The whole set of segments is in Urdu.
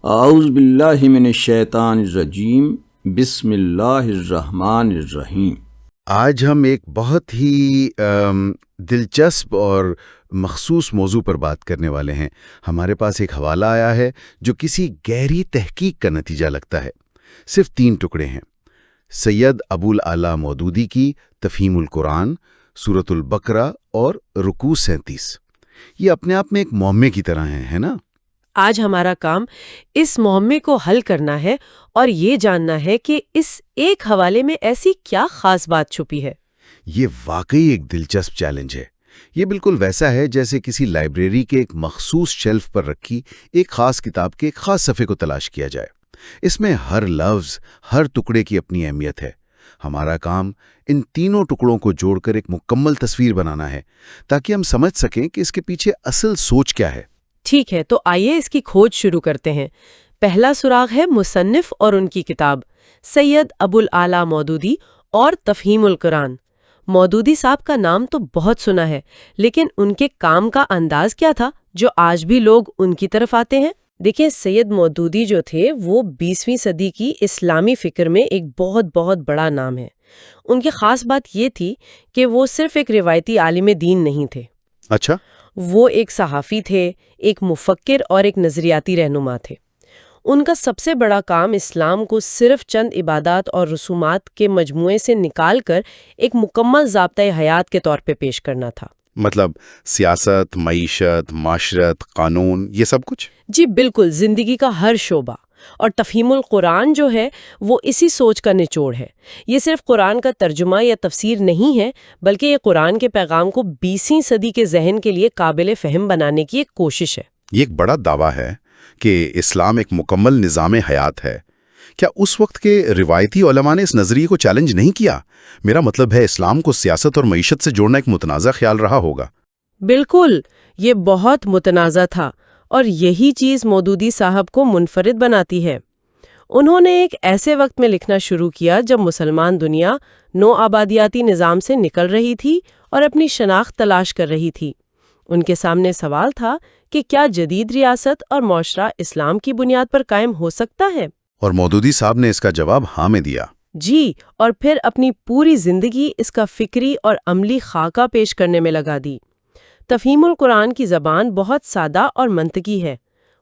اعوذ باللہ من الشیطان الرجیم بسم اللہ الرحمن الرحیم۔ آج ہم ایک بہت ہی دلچسپ اور مخصوص موضوع پر بات کرنے والے ہیں۔ ہمارے پاس ایک حوالہ آیا ہے جو کسی گہری تحقیق کا نتیجہ لگتا ہے۔ صرف 3 ٹکڑے ہیں۔ سید ابو الاعلیٰ مودودی کی تفہیم القرآن، سورۃ البقرہ اور رکوع 37۔ یہ اپنے آپ میں ایک معمے کی طرح ہیں، ہے نا؟ آج ہمارا کام اس معمے کو حل کرنا ہے اور یہ جاننا ہے کہ اس ایک حوالے میں ایسی کیا خاص بات چھپی ہے۔ یہ واقعی ایک دلچسپ چیلنج ہے۔ یہ بالکل ویسا ہے جیسے کسی لائبریری کے ایک مخصوص شیلف پر رکھی ایک خاص کتاب کے ایک خاص صفحے کو تلاش کیا جائے۔ اس میں ہر لفظ، ہر ٹکڑے کی اپنی اہمیت ہے۔ ہمارا کام ان تینوں ٹکڑوں کو جوڑ کر ایک مکمل تصویر بنانا ہے تاکہ ہم سمجھ سکیں کہ اس کے پیچھے اصل سوچ کیا ہے۔ ٹھیک ہے، تو آئیے اس کی کھوج شروع کرتے ہیں۔ پہلا سراغ ہے مصنف اور ان کی کتاب، سید ابو الاعلیٰ مودودی اور تفہیم القرآن۔ مودودی صاحب کا نام تو بہت سنا ہے، لیکن ان کے کام کا انداز کیا تھا جو آج بھی لوگ ان کی طرف آتے ہیں؟ دیکھیں، سید مودودی جو تھے وہ 20ویں صدی کی اسلامی فکر میں ایک بہت بڑا نام ہے۔ ان کی خاص بات یہ تھی کہ وہ صرف ایک روایتی عالم دین نہیں تھے۔ اچھا، وہ ایک صحافی تھے، ایک مفکر اور ایک نظریاتی رہنما تھے۔ ان کا سب سے بڑا کام اسلام کو صرف چند عبادات اور رسومات کے مجموعے سے نکال کر ایک مکمل ضابطۂ حیات کے طور پہ پیش کرنا تھا۔ مطلب سیاست، معیشت، معاشرت، قانون، یہ سب کچھ؟ جی بالکل، زندگی کا ہر شعبہ۔ اور تفہیم القرآن جو ہے وہ اسی سوچ کا نچوڑ ہے۔ یہ صرف قرآن کا ترجمہ یا تفسیر نہیں ہے، بلکہ یہ قرآن کے پیغام کو 20ویں صدی کے ذہن کے لیے قابل فہم بنانے کی ایک کوشش ہے۔ یہ ایک بڑا دعویٰ ہے کہ اسلام ایک مکمل نظام حیات ہے۔ کیا اس وقت کے روایتی علماء نے اس نظریے کو چیلنج نہیں کیا؟ میرا مطلب ہے اسلام کو سیاست اور معیشت سے جوڑنا ایک متنازع خیال رہا ہوگا۔ بالکل، یہ بہت متنازع تھا، اور یہی چیز مودودی صاحب کو منفرد بناتی ہے۔ انہوں نے ایک ایسے وقت میں لکھنا شروع کیا جب مسلمان دنیا نو آبادیاتی نظام سے نکل رہی تھی اور اپنی شناخت تلاش کر رہی تھی۔ ان کے سامنے سوال تھا کہ کیا جدید ریاست اور معاشرہ اسلام کی بنیاد پر قائم ہو سکتا ہے؟ اور مودودی صاحب نے اس کا جواب ہاں میں دیا۔ جی، اور پھر اپنی پوری زندگی اس کا فکری اور عملی خاکہ پیش کرنے میں لگا دی۔ تفہیم القرآن کی زبان بہت سادہ اور منطقی ہے۔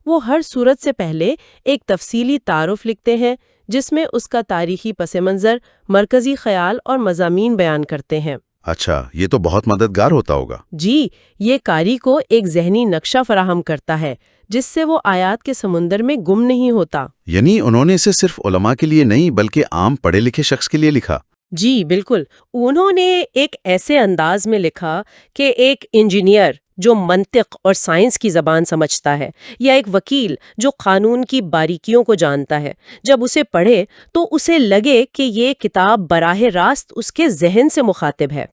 وہ ہر سورت سے پہلے ایک تفصیلی تعارف لکھتے ہیں جس میں اس کا تاریخی پس منظر، مرکزی خیال اور مضامین بیان کرتے ہیں۔ اچھا، یہ تو بہت مددگار ہوتا ہوگا۔ جی، یہ قاری کو ایک ذہنی نقشہ فراہم کرتا ہے جس سے وہ آیات کے سمندر میں گم نہیں ہوتا۔ یعنی انہوں نے اسے صرف علماء کے لیے نہیں بلکہ عام پڑھے لکھے شخص کے لیے لکھا۔ جی بالکل، انہوں نے ایک ایسے انداز میں لکھا کہ ایک انجینئر جو منطق اور سائنس کی زبان سمجھتا ہے، یا ایک وکیل جو قانون کی باریکیوں کو جانتا ہے، جب اسے پڑھے تو اسے لگے کہ یہ کتاب براہ راست اس کے ذہن سے مخاطب ہے۔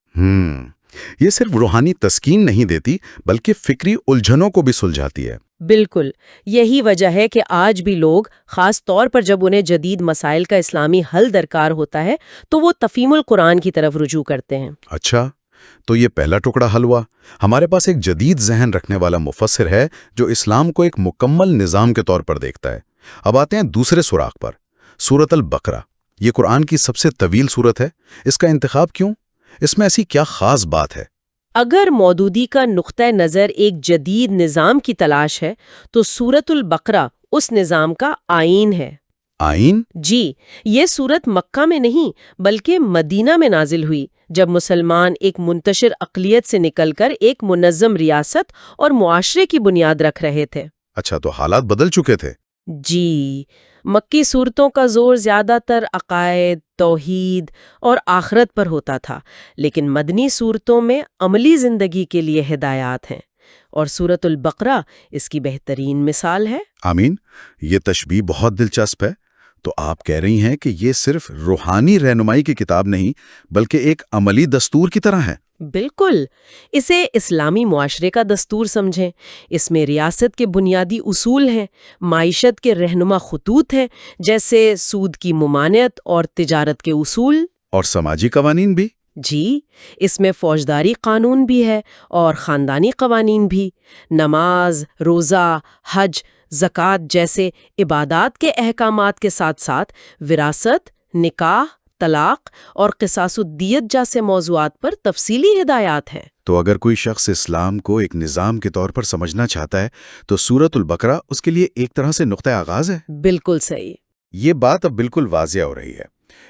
یہ صرف روحانی تسکین نہیں دیتی بلکہ فکری الجھنوں کو بھی سلجھاتی ہے۔ بالکل، یہی وجہ ہے کہ آج بھی لوگ، خاص طور پر جب انہیں جدید مسائل کا اسلامی حل درکار ہوتا ہے، تو وہ تفہیم القرآن کی طرف رجوع کرتے ہیں۔ اچھا، تو یہ پہلا ٹکڑا حل ہوا۔ ہمارے پاس ایک جدید ذہن رکھنے والا مفسر ہے جو اسلام کو ایک مکمل نظام کے طور پر دیکھتا ہے۔ اب آتے ہیں دوسرے سراغ پر، سورۃ البقرہ۔ یہ قرآن کی سب سے طویل سورت ہے۔ اس کا انتخاب کیوں؟ اس میں ایسی کیا خاص بات ہے؟ اگر مودودی کا نقطۂ نظر ایک جدید نظام کی تلاش ہے تو سورۃ البقرہ اس نظام کا آئین ہے۔ آئین؟ جی، یہ سورت مکہ میں نہیں بلکہ مدینہ میں نازل ہوئی، جب مسلمان ایک منتشر اقلیت سے نکل کر ایک منظم ریاست اور معاشرے کی بنیاد رکھ رہے تھے۔ اچھا، تو حالات بدل چکے تھے۔ جی، مکی صورتوں کا زور زیادہ تر عقائد، توحید اور آخرت پر ہوتا تھا، لیکن مدنی صورتوں میں عملی زندگی کے لیے ہدایات ہیں، اور سورۃ البقرہ اس کی بہترین مثال ہے۔ آمین، یہ تشبیہ بہت دلچسپ ہے۔ تو آپ کہہ رہی ہیں کہ یہ صرف روحانی رہنمائی کی کتاب نہیں بلکہ ایک عملی دستور کی طرح ہے۔ بالکل، اسے اسلامی معاشرے کا دستور سمجھیں۔ اس میں ریاست کے بنیادی اصول ہیں، معیشت کے رہنما خطوط ہیں جیسے سود کی ممانعت اور تجارت کے اصول، اور سماجی قوانین بھی۔ جی، اس میں فوجداری قانون بھی ہے اور خاندانی قوانین بھی۔ نماز، روزہ، حج، زکوٰۃ جیسے عبادات کے احکامات کے ساتھ ساتھ وراثت، نکاح، طلاق اور قصاص الدیت جیسے موضوعات پر تفصیلی ہدایات ہیں۔ تو اگر کوئی شخص اسلام کو ایک نظام کے طور پر سمجھنا چاہتا ہے تو سورۃ البقرہ اس کے لیے ایک طرح سے نقطہ آغاز ہے۔ بالکل صحیح۔ یہ بات اب بالکل واضح ہو رہی ہے۔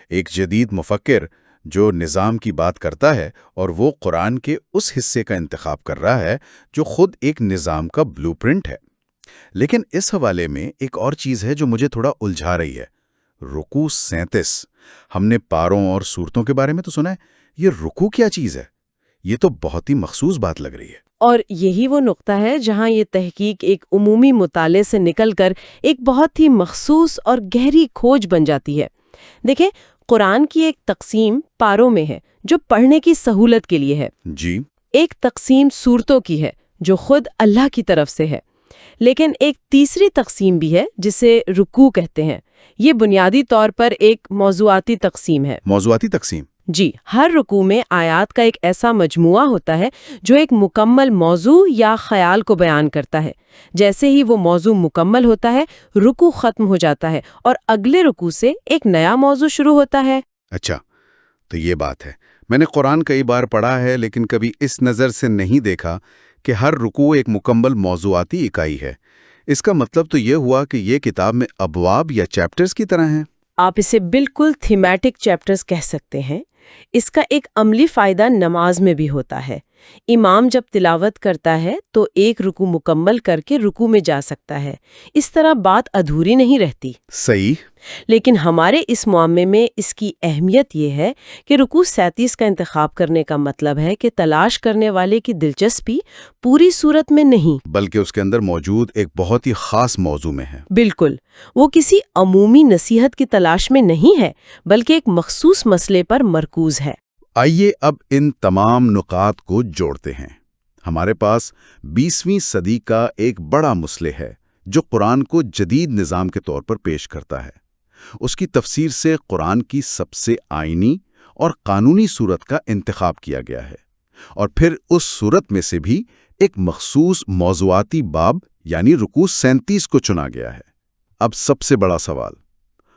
ایک جدید مفکر جو نظام کی بات کرتا ہے اور وہ قرآن کے اس حصے کا انتخاب کر رہا ہے جو خود ایک نظام کا بلو پرنٹ ہے۔ لیکن اس حوالے میں ایک اور چیز ہے جو مجھے تھوڑا الجھا رہی ہے۔ رکوع 37۔ ہم نے پاروں اور صورتوں کے بارے میں تو سنا ہے، یہ رکوع کیا چیز ہے؟ یہ تو بہت ہی مخصوص بات لگ رہی ہے۔ اور یہی وہ نقطہ ہے جہاں یہ تحقیق ایک عمومی مطالعے سے نکل کر ایک بہت ہی مخصوص اور گہری کھوج بن جاتی ہے۔ دیکھیں، قرآن کی ایک تقسیم پاروں میں ہے جو پڑھنے کی سہولت کے لیے ہے۔ جی۔ ایک تقسیم صورتوں کی ہے جو خود اللہ کی طرف سے ہے۔ لیکن ایک تیسری تقسیم بھی ہے جسے رکوع کہتے ہیں۔ یہ بنیادی طور پر ایک موضوعاتی تقسیم ہے۔ موضوعاتی تقسیم؟ جی، ہر رکوع میں آیات کا ایک ایسا مجموعہ ہوتا ہے جو ایک مکمل موضوع یا خیال کو بیان کرتا ہے۔ جیسے ہی وہ موضوع مکمل ہوتا ہے، رکوع ختم ہو جاتا ہے اور اگلے رکوع سے ایک نیا موضوع شروع ہوتا ہے۔ اچھا، تو یہ بات ہے۔ میں نے قرآن کئی بار پڑھا ہے لیکن کبھی اس نظر سے نہیں دیکھا کہ ہر رکوع ایک مکمل موضوعاتی اکائی ہے۔ اس کا مطلب تو یہ ہوا کہ یہ کتاب میں ابواب یا چیپٹرز کی طرح ہیں۔ آپ اسے بالکل تھیمیٹک چیپٹرز کہہ سکتے ہیں۔ اس کا ایک عملی فائدہ نماز میں بھی ہوتا ہے۔ امام جب تلاوت کرتا ہے تو ایک رکوع مکمل کر کے رکوع میں جا سکتا ہے۔ اس طرح بات ادھوری نہیں رہتی۔ صحیح۔ لیکن ہمارے اس معاملے میں اس کی اہمیت یہ ہے کہ رکوع 37 کا انتخاب کرنے کا مطلب ہے کہ تلاش کرنے والے کی دلچسپی پوری صورت میں نہیں، بلکہ اس کے اندر موجود ایک بہت ہی خاص موضوع میں ہے۔ بالکل، وہ کسی عمومی نصیحت کی تلاش میں نہیں ہے بلکہ ایک مخصوص مسئلے پر مرکوز ہے۔ آئیے اب ان تمام نکات کو جوڑتے ہیں۔ ہمارے پاس 20ویں صدی کا ایک بڑا مسئلہ ہے جو قرآن کو جدید نظام کے طور پر پیش کرتا ہے۔ اس کی تفسیر سے قرآن کی سب سے آئینی اور قانونی صورت کا انتخاب کیا گیا ہے، اور پھر اس صورت میں سے بھی ایک مخصوص موضوعاتی باب یعنی رکوع 37 کو چنا گیا ہے۔ اب سب سے بڑا سوال،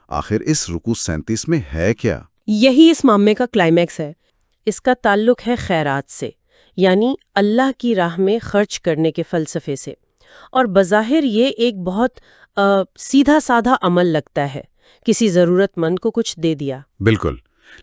آخر اس رکوع 37 میں ہے کیا؟ یہی اس معاملے کا کلائمیکس ہے۔ اس کا تعلق ہے خیرات سے، یعنی اللہ کی راہ میں خرچ کرنے کے فلسفے سے۔ اور بظاہر یہ ایک بہت سیدھا سادہ عمل لگتا ہے، کسی ضرورت مند کو کچھ دے دیا۔ بالکل،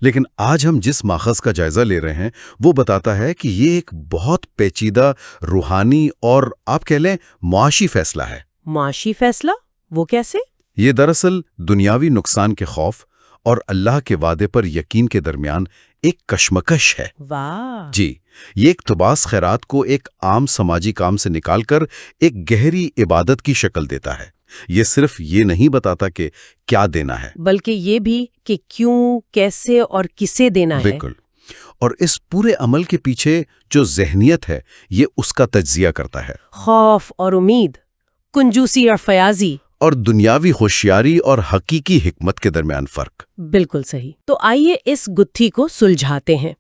لیکن آج ہم جس ماخذ کا جائزہ لے رہے ہیں وہ بتاتا ہے کہ یہ ایک بہت پیچیدہ روحانی اور آپ کہہ لیں معاشی فیصلہ ہے۔ معاشی فیصلہ؟ وہ کیسے؟ یہ دراصل دنیاوی نقصان کے خوف اور اللہ کے وعدے پر یقین کے درمیان ایک کشمکش ہے۔ واہ! جی، یہ اقتباس خیرات کو ایک عام سماجی کام سے نکال کر ایک گہری عبادت کی شکل دیتا ہے۔ یہ صرف یہ نہیں بتاتا کہ کیا دینا ہے، بلکہ یہ بھی کہ کیوں، کیسے اور کسے دینا ہے۔ بالکل، اور اس پورے عمل کے پیچھے جو ذہنیت ہے یہ اس کا تجزیہ کرتا ہے۔ خوف اور امید، کنجوسی اور فیاضی، اور دنیاوی ہوشیاری اور حقیقی حکمت کے درمیان فرق۔ بالکل صحیح۔ تو آئیے اس گتھی کو سلجھاتے ہیں۔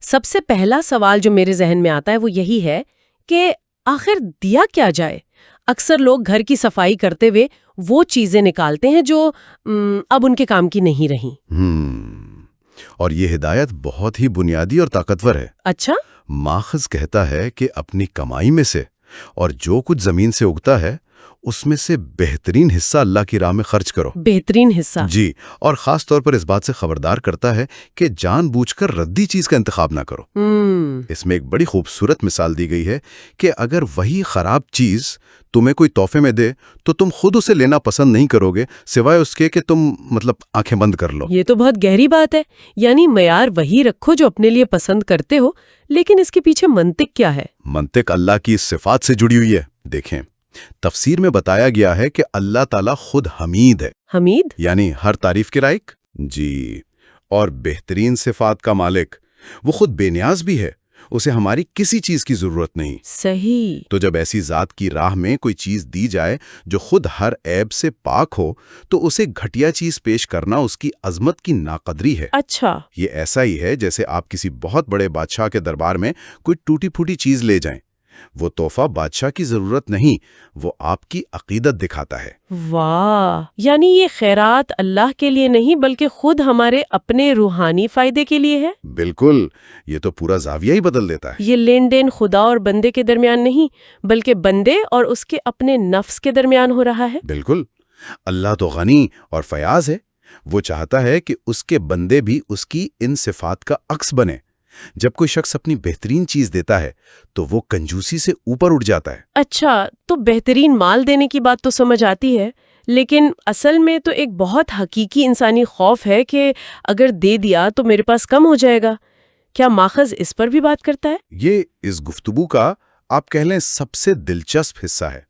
سب سے پہلا سوال جو میرے ذہن میں آتا ہے وہ یہی ہے کہ آخر دیا کیا جائے؟ اکثر لوگ گھر کی صفائی کرتے ہوئے وہ چیزیں نکالتے ہیں جو اب ان کے کام کی نہیں رہیں۔ اور یہ ہدایت بہت ہی بنیادی اور طاقتور ہے۔ اچھا؟ ماخذ کہتا ہے کہ اپنی کمائی میں سے اور جو کچھ زمین سے اگتا ہے اس میں سے بہترین حصہ اللہ کی راہ میں خرچ کرو۔ بہترین حصہ؟ جی، اور خاص طور پر اس بات سے خبردار کرتا ہے کہ جان بوجھ کر ردی چیز کا انتخاب نہ کرو۔ اس میں ایک بڑی خوبصورت مثال دی گئی ہے کہ اگر وہی خراب چیز تمہیں کوئی تحفے میں دے تو تم خود اسے لینا پسند نہیں کرو گے سوائے اس کے کہ تم آنکھیں بند کر لو۔ یہ تو بہت گہری بات ہے، یعنی معیار وہی رکھو جو اپنے لیے پسند کرتے ہو، لیکن اس کے پیچھے منطق کیا ہے؟ منطق اللہ کی صفات سے جڑی ہوئی ہے۔ دیکھیں، تفسیر میں بتایا گیا ہے کہ اللہ تعالیٰ خود حمید ہے۔ حمید یعنی ہر تعریف کے لائق، جی، اور بہترین صفات کا مالک۔ وہ خود بے نیاز بھی ہے، اسے ہماری کسی چیز کی ضرورت نہیں۔ صحیح۔ تو جب ایسی ذات کی راہ میں کوئی چیز دی جائے جو خود ہر عیب سے پاک ہو تو اسے گھٹیا چیز پیش کرنا اس کی عظمت کی ناقدری ہے۔ اچھا، یہ ایسا ہی ہے جیسے آپ کسی بہت بڑے بادشاہ کے دربار میں کوئی ٹوٹی پھوٹی چیز لے جائیں، وہ تحفہ بادشاہ کی ضرورت نہیں، وہ آپ کی عقیدت دکھاتا ہے۔ واہ، یعنی یہ خیرات اللہ کے لیے نہیں بلکہ خود ہمارے اپنے روحانی فائدے کے لیے ہے؟ بالکل، یہ تو پورا زاویہ ہی بدل دیتا ہے۔ یہ لین دین خدا اور بندے کے درمیان نہیں بلکہ بندے اور اس کے اپنے نفس کے درمیان ہو رہا ہے۔ بالکل، اللہ تو غنی اور فیاض ہے، وہ چاہتا ہے کہ اس کے بندے بھی اس کی ان صفات کا عکس بنے۔ جب کوئی شخص اپنی بہترین چیز دیتا ہے تو وہ کنجوسی سے اوپر اٹھ جاتا ہے۔ اچھا، تو بہترین مال دینے کی بات تو سمجھ آتی ہے، لیکن اصل میں تو ایک بہت حقیقی انسانی خوف ہے کہ اگر دے دیا تو میرے پاس کم ہو جائے گا۔ کیا ماخذ اس پر بھی بات کرتا ہے؟ یہ اس گفتگو کا آپ کہہ لیں سب سے دلچسپ حصہ ہے۔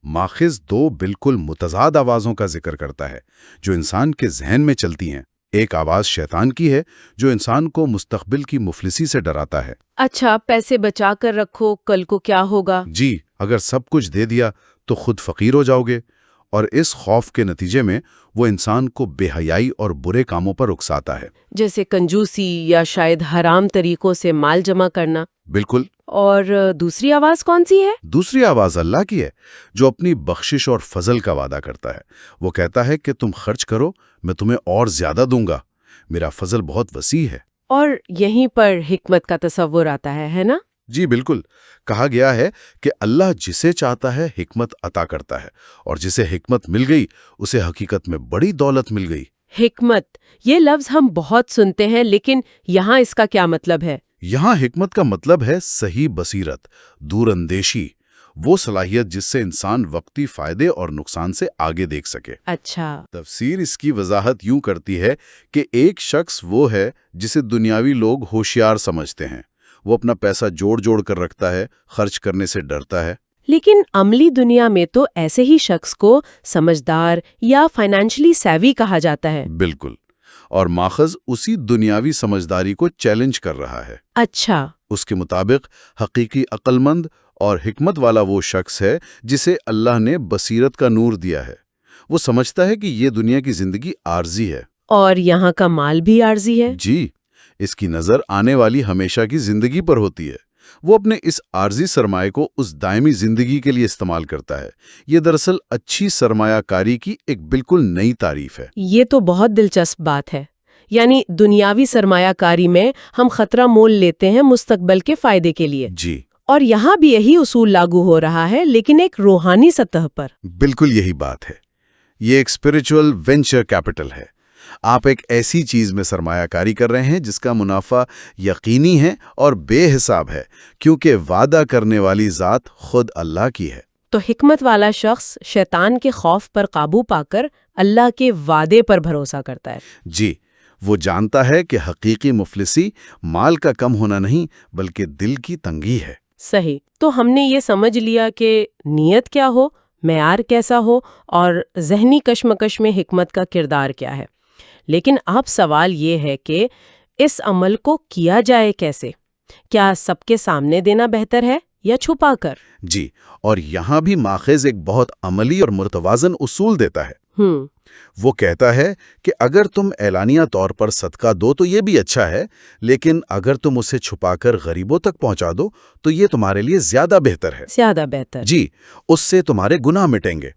ماخذ دو بالکل متضاد آوازوں کا ذکر کرتا ہے جو انسان کے ذہن میں چلتی ہیں۔ ایک آواز شیطان کی ہے جو انسان کو مستقبل کی مفلسی سے ڈراتا ہے۔ اچھا، پیسے بچا کر رکھو، کل کو کیا ہوگا؟ جی، اگر سب کچھ دے دیا تو خود فقیر ہو جاؤ گے، اور اس خوف کے نتیجے میں وہ انسان کو بے حیائی اور برے کاموں پر اکساتا ہے، جیسے کنجوسی یا شاید حرام طریقوں سے مال جمع کرنا۔ بالکل۔ اور دوسری آواز کون سی ہے؟ دوسری آواز اللہ کی ہے جو اپنی بخشش اور فضل کا وعدہ کرتا ہے۔ وہ کہتا ہے کہ تم خرچ کرو، میں تمہیں اور زیادہ دوں گا، میرا فضل بہت وسیع ہے۔ اور یہیں پر حکمت کا تصور آتا ہے نا؟ جی بالکل، کہا گیا ہے کہ اللہ جسے چاہتا ہے حکمت عطا کرتا ہے، اور جسے حکمت مل گئی اسے حقیقت میں بڑی دولت مل گئی۔ حکمت، یہ لفظ ہم بہت سنتے ہیں، لیکن یہاں اس کا کیا مطلب ہے؟ یہاں حکمت کا مطلب ہے صحیح بصیرت، دور اندیشی، وہ صلاحیت جس سے انسان وقتی فائدے اور نقصان سے آگے دیکھ سکے۔ اچھا، تفسیر اس کی وضاحت یوں کرتی ہے کہ ایک شخص وہ ہے جسے دنیاوی لوگ ہوشیار سمجھتے ہیں۔ وہ اپنا پیسہ جوڑ جوڑ کر رکھتا ہے، خرچ کرنے سے ڈرتا ہے۔ لیکن عملی دنیا میں تو ایسے ہی شخص کو سمجھدار یا فائنینشلی سیوی کہا جاتا ہے۔ بالکل، اور ماخذ اسی دنیاوی سمجھداری کو چیلنج کر رہا ہے۔ اچھا، اس کے مطابق حقیقی عقل مند اور حکمت والا وہ شخص ہے جسے اللہ نے بصیرت کا نور دیا ہے۔ وہ سمجھتا ہے کہ یہ دنیا کی زندگی عارضی ہے۔ اور یہاں کا مال بھی عارضی ہے؟ جی، اس کی نظر آنے والی ہمیشہ کی زندگی پر ہوتی ہے۔ وہ اپنے اس عارضی سرمایہ کو اس دائمی زندگی کے لیے استعمال کرتا ہے۔ یہ دراصل اچھی سرمایہ کاری کی ایک بالکل نئی تعریف ہے۔ یہ تو بہت دلچسپ بات ہے، یعنی دنیاوی سرمایہ کاری میں ہم خطرہ مول لیتے ہیں مستقبل کے فائدے کے لیے۔ جی، اور یہاں بھی یہی اصول لاگو ہو رہا ہے، لیکن ایک روحانی سطح پر۔ بالکل یہی بات ہے۔ یہ ایک اسپریچول وینچر کیپٹل ہے۔ آپ ایک ایسی چیز میں سرمایہ کاری کر رہے ہیں جس کا منافع یقینی ہے اور بے حساب ہے، کیونکہ وعدہ کرنے والی ذات خود اللہ کی ہے۔ تو حکمت والا شخص شیطان کے خوف پر قابو پا کر اللہ کے وعدے پر بھروسہ کرتا ہے۔ جی، وہ جانتا ہے کہ حقیقی مفلسی مال کا کم ہونا نہیں بلکہ دل کی تنگی ہے۔ صحیح، تو ہم نے یہ سمجھ لیا کہ نیت کیا ہو، معیار کیسا ہو، اور ذہنی کشمکش میں حکمت کا کردار کیا ہے۔ لیکن اب سوال یہ ہے کہ اس عمل کو کیا جائے کیسے؟ کیا سب کے سامنے دینا بہتر ہے یا چھپا کر؟ جی، اور یہاں بھی ماخذ ایک بہت عملی اور متوازن اصول دیتا ہے۔ وہ کہتا ہے کہ اگر تم اعلانیہ طور پر صدقہ دو تو یہ بھی اچھا ہے، لیکن اگر تم اسے چھپا کر غریبوں تک پہنچا دو تو یہ تمہارے لیے زیادہ بہتر ہے۔ زیادہ بہتر؟ جی، اس سے تمہارے گناہ مٹیں گے۔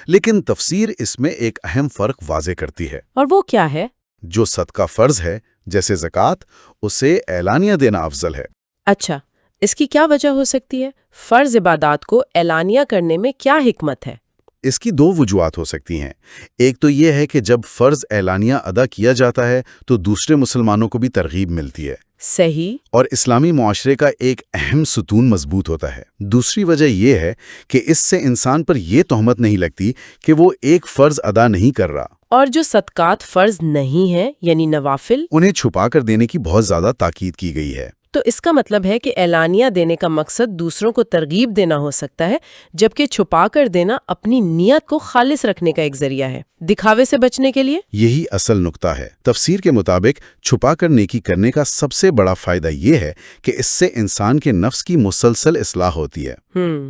لیکن تفسیر اس میں ایک اہم فرق واضح کرتی ہے۔ اور وہ کیا ہے؟ جو صدقہ فرض ہے جیسے زکوٰۃ، اسے اعلانیہ دینا افضل ہے۔ اچھا، اس کی کیا وجہ ہو سکتی ہے؟ فرض عبادات کو اعلانیہ کرنے میں کیا حکمت ہے؟ اس کی دو وجوہات ہو سکتی ہیں۔ ایک تو یہ ہے کہ جب فرض اعلانیہ ادا کیا جاتا ہے تو دوسرے مسلمانوں کو بھی ترغیب ملتی ہے۔ صحیح۔ اور اسلامی معاشرے کا ایک اہم ستون مضبوط ہوتا ہے۔ دوسری وجہ یہ ہے کہ اس سے انسان پر یہ تہمت نہیں لگتی کہ وہ ایک فرض ادا نہیں کر رہا۔ اور جو صدقات فرض نہیں ہیں یعنی نوافل، انہیں چھپا کر دینے کی بہت زیادہ تاکید کی گئی ہے۔ تو اس کا مطلب ہے کہ اعلانیہ دینے کا مقصد دوسروں کو ترغیب دینا ہو سکتا ہے، جبکہ چھپا کر دینا اپنی نیت کو خالص رکھنے کا ایک ذریعہ ہے، دکھاوے سے بچنے کے لیے۔ یہی اصل نقطہ ہے۔ تفسیر کے مطابق چھپا کر نیکی کرنے کا سب سے بڑا فائدہ یہ ہے کہ اس سے انسان کے نفس کی مسلسل اصلاح ہوتی ہے۔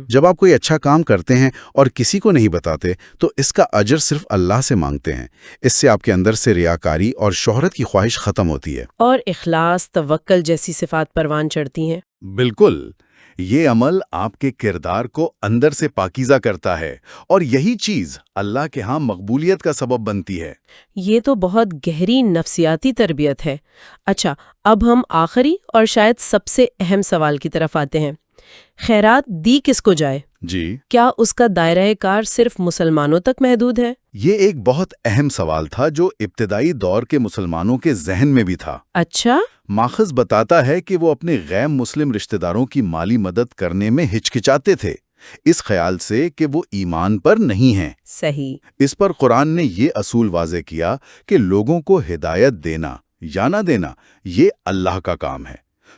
جب آپ کوئی اچھا کام کرتے ہیں اور کسی کو نہیں بتاتے تو اس کا اجر صرف اللہ سے مانگتے ہیں۔ اس سے آپ کے اندر سے ریاکاری اور شہرت کی خواہش ختم ہوتی ہے، اور اخلاص، توکل جیسی صفات پروان چڑھتی ہیں۔ بالکل۔ یہ عمل آپ کے کردار کو اندر سے پاکیزہ کرتا ہے اور یہی چیز اللہ کے ہاں مقبولیت کا سبب بنتی ہے۔ یہ تو بہت گہری نفسیاتی تربیت ہے۔ اچھا، اب ہم آخری اور شاید سب سے اہم سوال کی طرف آتے ہیں۔ خیرات دی کس کو جائے؟ جی، کیا اس کا دائرہ کار صرف مسلمانوں تک محدود ہے؟ یہ ایک بہت اہم سوال تھا جو ابتدائی دور کے مسلمانوں کے ذہن میں بھی تھا۔ اچھا، ماخذ بتاتا ہے کہ وہ اپنے غیر مسلم رشتہ داروں کی مالی مدد کرنے میں ہچکچاتے تھے، اس خیال سے کہ وہ ایمان پر نہیں ہیں۔ صحیح۔ اس پر قرآن نے یہ اصول واضح کیا کہ لوگوں کو ہدایت دینا یا نہ دینا یہ اللہ کا کام ہے،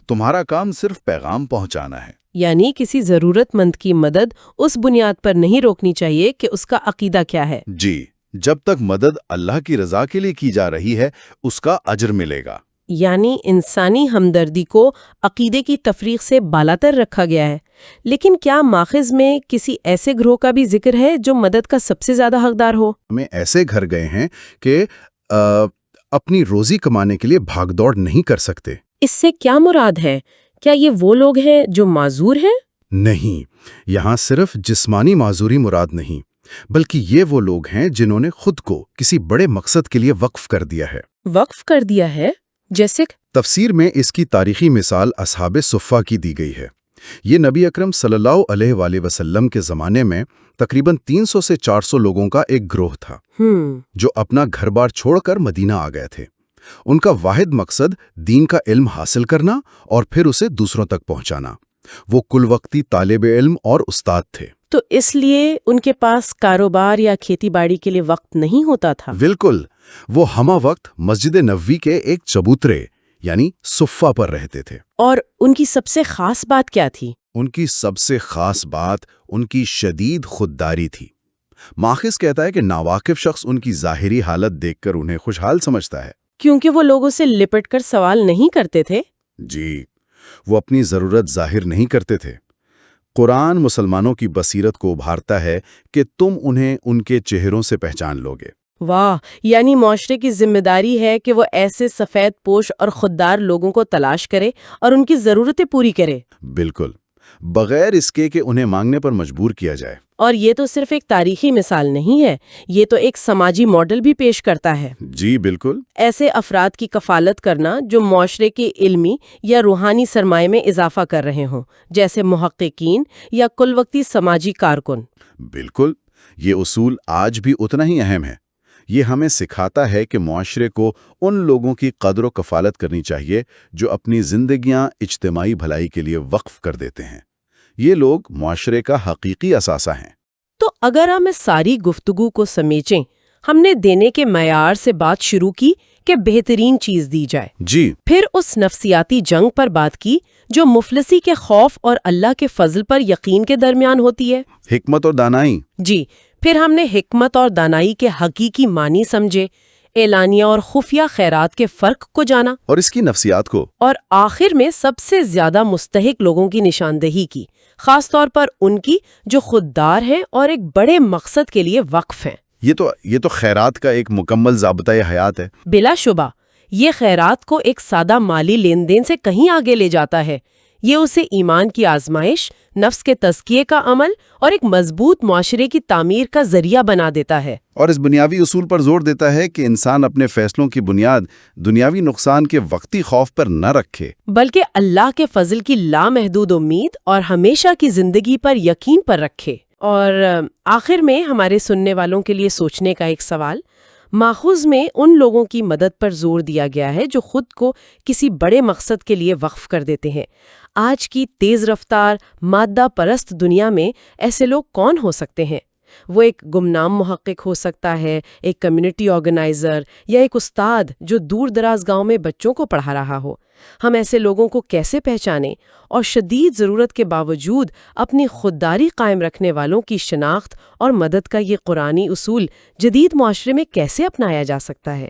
تمہارا کام صرف پیغام پہنچانا ہے۔ یعنی کسی ضرورت مند کی مدد اس بنیاد پر نہیں روکنی چاہیے کہ اس کا عقیدہ کیا ہے۔ جی، جب تک مدد اللہ کی رضا کے لیے کی جا رہی ہے اس کا اجر ملے گا۔ یعنی انسانی ہمدردی کو عقیدے کی تفریق سے بالاتر رکھا گیا ہے۔ لیکن کیا ماخذ میں کسی ایسے گروہ کا بھی ذکر ہے جو مدد کا سب سے زیادہ حقدار ہو؟ ہمیں ایسے گھر گئے ہیں کہ اپنی روزی کمانے کے لیے بھاگ دوڑ نہیں کر سکتے۔ اس سے کیا مراد ہے؟ کیا یہ وہ لوگ ہیں جو معذور ہیں؟ نہیں، یہاں صرف جسمانی معذوری مراد نہیں، بلکہ یہ وہ لوگ ہیں جنہوں نے خود کو کسی بڑے مقصد کے لیے وقف کر دیا ہے۔ وقف کر دیا ہے؟ جیسے؟ تفسیر میں اس کی تاریخی مثال اصحاب صفہ کی دی گئی ہے۔ یہ نبی اکرم صلی اللہ علیہ وآلہ وسلم کے زمانے میں تقریباً 300 سے 400 لوگوں کا ایک گروہ تھا جو اپنا گھر بار چھوڑ کر مدینہ آ گئے تھے۔ ان کا واحد مقصد دین کا علم حاصل کرنا اور پھر اسے دوسروں تک پہنچانا۔ وہ کل وقتی طالب علم اور استاد تھے۔ تو اس لیے ان کے پاس کاروبار یا کھیتی باڑی کے لیے وقت نہیں ہوتا تھا؟ بالکل، وہ ہمہ وقت مسجد نبوی کے ایک چبوترے یعنی صفہ پر رہتے تھے۔ اور ان کی سب سے خاص بات کیا تھی؟ ان کی سب سے خاص بات ان کی شدید خودداری تھی۔ ماخذ کہتا ہے کہ ناواقف شخص ان کی ظاہری حالت دیکھ کر انہیں خوشحال سمجھتا ہے، کیونکہ وہ لوگوں سے لپٹ کر سوال نہیں کرتے تھے۔ جی، وہ اپنی ضرورت ظاہر نہیں کرتے تھے۔ قرآن مسلمانوں کی بصیرت کو ابھارتا ہے کہ تم انہیں ان کے چہروں سے پہچان لوگے۔ واہ، یعنی معاشرے کی ذمہ داری ہے کہ وہ ایسے سفید پوش اور خوددار لوگوں کو تلاش کرے اور ان کی ضرورتیں پوری کرے۔ بالکل، بغیر اس کے کہ انہیں مانگنے پر مجبور کیا جائے۔ اور یہ تو صرف ایک تاریخی مثال نہیں ہے، یہ تو ایک سماجی ماڈل بھی پیش کرتا ہے۔ جی بالکل، ایسے افراد کی کفالت کرنا جو معاشرے کے علمی یا روحانی سرمایہ میں اضافہ کر رہے ہوں، جیسے محققین یا کل وقتی سماجی کارکن۔ بالکل، یہ اصول آج بھی اتنا ہی اہم ہے۔ یہ ہمیں سکھاتا ہے کہ معاشرے کو ان لوگوں کی قدر و کفالت کرنی چاہیے جو اپنی زندگیاں اجتماعی بھلائی کے لیے وقف کر دیتے ہیں۔ یہ لوگ معاشرے کا حقیقی اثاثہ ہیں۔ تو اگر ہم اس ساری گفتگو کو سمیٹیں، ہم نے دینے کے معیار سے بات شروع کی کہ بہترین چیز دی جائے، جی، پھر اس نفسیاتی جنگ پر بات کی جو مفلسی کے خوف اور اللہ کے فضل پر یقین کے درمیان ہوتی ہے۔ حکمت اور دانائی۔ جی، پھر ہم نے حکمت اور دانائی کے حقیقی معنی سمجھے، اعلانیہ اور خفیہ خیرات کے فرق کو جانا، اور اس کی نفسیات کو، اور آخر میں سب سے زیادہ مستحق لوگوں کی نشاندہی کی، خاص طور پر ان کی جو خوددار ہیں اور ایک بڑے مقصد کے لیے وقف ہیں۔ یہ تو خیرات کا ایک مکمل ضابطۂ حیات ہے۔ بلا شبہ یہ خیرات کو ایک سادہ مالی لین دین سے کہیں آگے لے جاتا ہے۔ یہ اسے ایمان کی آزمائش، نفس کے تزکیے کا عمل اور ایک مضبوط معاشرے کی تعمیر کا ذریعہ بنا دیتا ہے۔ اور اس بنیادی اصول پر زور دیتا ہے کہ انسان اپنے فیصلوں کی بنیاد دنیاوی نقصان کے وقتی خوف پر نہ رکھے، بلکہ اللہ کے فضل کی لامحدود امید اور ہمیشہ کی زندگی پر یقین پر رکھے۔ اور آخر میں ہمارے سننے والوں کے لیے سوچنے کا ایک سوال، ماخوذ میں ان لوگوں کی مدد پر زور دیا گیا ہے جو خود کو کسی بڑے مقصد کے لیے وقف کر دیتے ہیں۔ آج کی تیز رفتار مادہ پرست دنیا میں ایسے لوگ کون ہو سکتے ہیں؟ وہ ایک گمنام محقق ہو سکتا ہے، ایک کمیونٹی آرگنائزر یا ایک استاد جو دور دراز گاؤں میں بچوں کو پڑھا رہا ہو۔ ہم ایسے لوگوں کو کیسے پہچانیں اور شدید ضرورت کے باوجود اپنی خودداری قائم رکھنے والوں کی شناخت اور مدد کا یہ قرآنی اصول جدید معاشرے میں کیسے اپنایا جا سکتا ہے؟